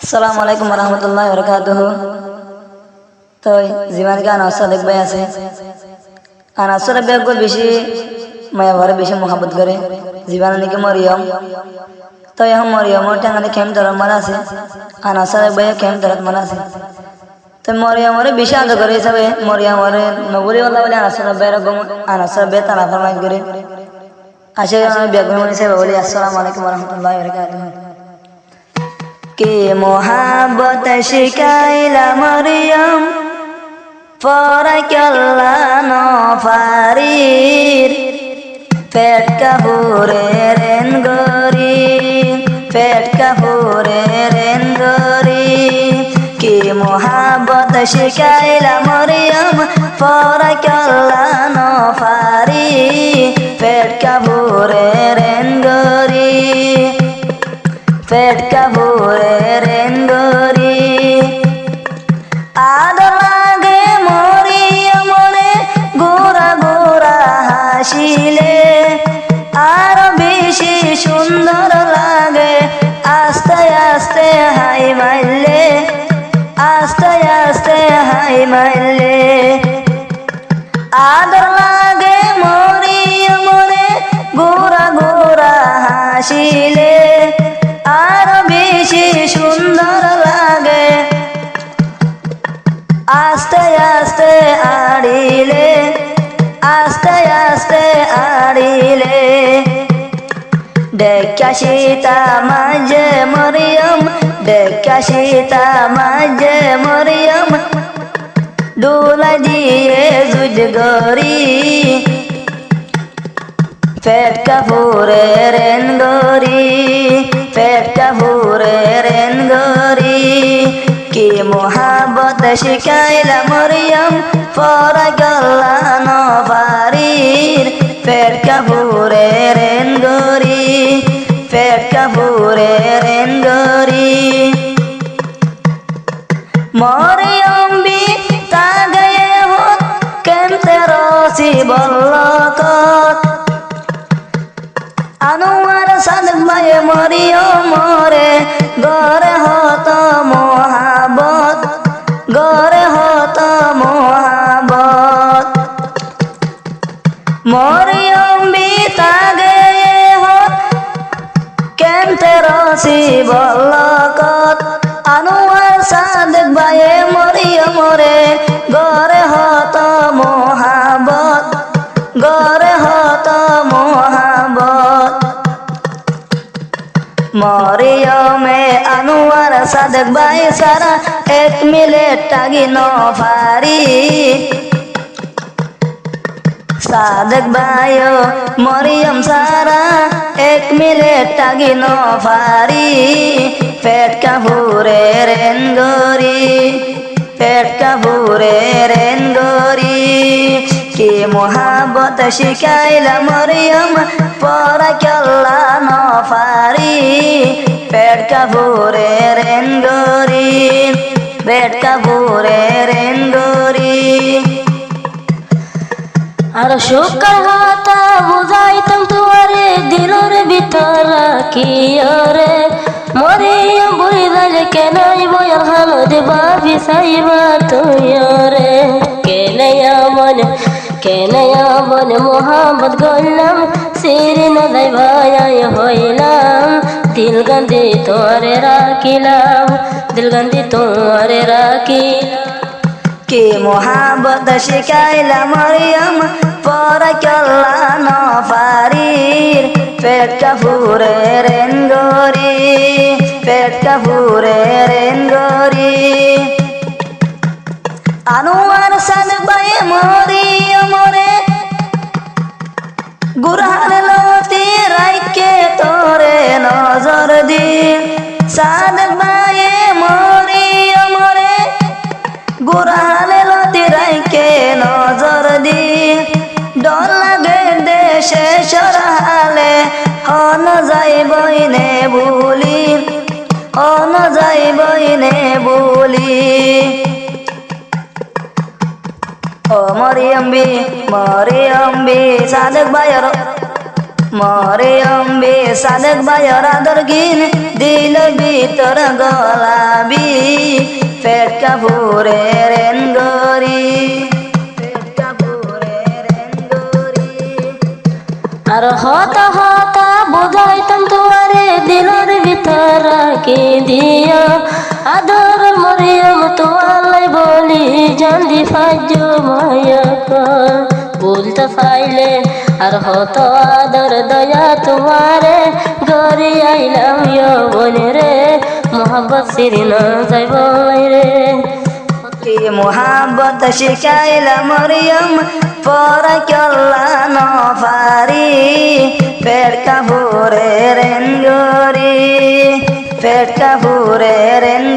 আসসালামু আলাইকুম রহমতুল্লাহি বারাকাতুহু। তো জীবন গান আসাদ ভাই আছে আর আসরে বেগো বেশি মায়া ভরে বেশি মোহাব্বত করে জীবন নাকি মরিয়ম। তো এখন মরিয়মর টাঙ্গানে খেম ধরার মান আছে আর আসরে ভাই খেম ধরার মান আছে। তো মরিয়মরে বেশি আদর করে হিসাবে মরিয়মরে নবুরি আল্লাহ বলে আনাসর বেরকম আনাসর বে তারা ফরমাইশ করে আসে বেগম হিসেবে বলি আসসালামু আলাইকুম রহমতুল্লাহি বারাকাতুহু। के मोहब्बत शिकाइला मरियम फरकल्ला नफारीर पेट कापुरे रेन गरी पेट कापुरे रेन गरी के मोहब्बत शिकाइला मरियम फरकल्ला नफारीर पेट कापुरे रेन गरी पेट कापुरे रेन गरी आदर लागे मरियमरे गोरा गोरा हासिले आरो बेशी सुंदर लागे आस्ते आस्ते हाई मारले आस्ते आस्ते हाई मारले आदर लागे मरियमरे गोरा गोरा हासिले आरो बेशी सुंदर लागे आस्ते आस्ते आड़िले आस्ते आस्ते आड़िले डेक्या सीता माजे मरियम डेक्या सीता माजे मरियम डोला दिए जुज गरी पेट कापुरे रेन गरी पेट कापुरे रेन गरी की मोहब्बत शिकाइला मरियम फरकल्ला नफारीर पेट कापुरे रेन गरी पेट कापुरे रेन गरी मरियम भी तागए हो केमते रोसी बल्लकत अनुवर सदमाय मरियम रे गरे हत मोहब्बत गरे हत मोहब्बत मरियम भी तागे हत केमते रसी बल्लकत अनुवर सदमाय मरियम रे गरे हत मोहब्बत गरे हत मोहब्बत मरियमे अनुवर सादक बाई सारा एक मिले टागी नफारी सादक बायो मरियम सारा एक मिले टागी नफारी पेट कापुरे रेन गरी पेट कापुरे रेन गरी की मोहब्बत शिकाइला मरियम फरकल्ला नफारी पेट कापुरे रेन गरी पेट कापुरे रेन गरी আর শুকর হাতা বুঝাইতাম তোমারে দিলর ভিতর রাখিয়রে মরিয়ম বুঝাইলে কেনাই বয়াল হানো দেবা বিসাইবা তুইরে কেনাইয়া মনে মোহাম্মদ গল্লাম সিরিন লাই ভাই হইলাম দিল গন্ধি তোরে রাখিলাম দিল গন্ধি তোরে রাখিলাম की मोहब्बत शिकाइला मरियम फरकल्ला नफारीर पेट कापुरे रेन गरी पेट कापुरे रेन गरी अनुवर सदबाई मरियम रे गुरहान लती राइके तोरे नजर दी सदबाई मरियम रे गुरहाने लती राइके नजर दी डर लागे देशे सराले हन जाइबइने भूली हन जाइबइने भूली ओ मरियम भी सादक बायर মরিয়ম সাদেক ভাইয়ের আদর গিন দিল ভিতর গলাবি পেট কাপুরে রেন গরি আর হতা হতা বুঝাইতাম তোমারে দিলের ভিতর রাখি দিয়া আদর মরিয়ম তোমালাই বলি জান্দি ফাজ মায়া বলতে পাইলে আর হত আদর দয়া তোমারে গরি আইলাম বনে রে মোহাম্মত সিরিনা যাইব রে কি মোহাব্বত শিখাইলা মরিয়ম পরা কল্লা নফারি পেট কাপুরে রেন গরি পেট কাপুরে রেন